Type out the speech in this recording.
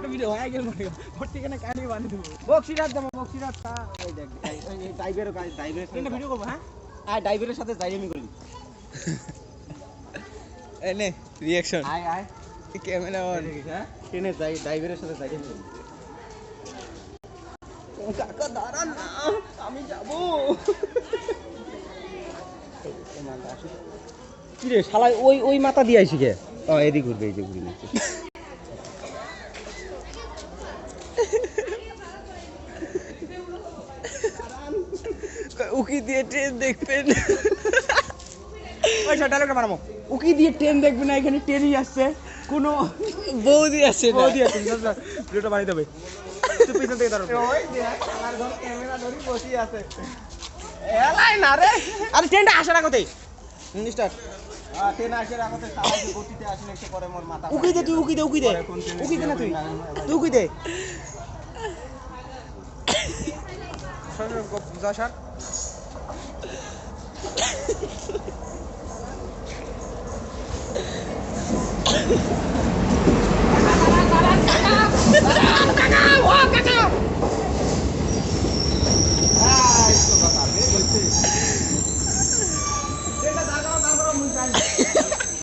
video হয়ে গেল মনে ওর ঠিকানা কানি বানিয়ে দেবো বক্সিরাত দেবো বক্সিরাত এই দেখ এই ডাইভের ডাইভের ভিডিও করবো হ্যাঁ আয় ডাইভের সাথে যাই আমি করি এনে রিঅ্যাকশন আয় আয় ক্যামেরা অন হ্যাঁ ট্রেনে যাই ডাইভের সাথে যাই আমি কাকা দাঁড়ান না আমি যাবো কি রে শালা ওই মাথা দিয়ে আইছি কে ও এদিক ঘুরবে এই যে ঘুরে নিচ্ছে উকি দিয়ে ট্রেন দেখবেন ওই সব ডায়লগটা মারামো উকি দিয়ে ট্রেন দেখবে না এখানে ট্রেনই আসছে কোনো বৌদি আছে না বৌদি আছে ভিডিওটা বানিয়ে দেবে তুই পিছন থেকে দাঁড়াবি ওই দেখ আমার ঘর ক্যামেরা ধরে বসে আছে এলাই না রে আরে ট্রেনটা আসার আগতে স্টার্ট ট্রেন আসার আগতে সারা গতিতে আসলে একটু পরে মোর মাথা উকি দে তুই উকি দে উকি দে উকি দে না তুই তুই উকি দে যা স্যার কাকা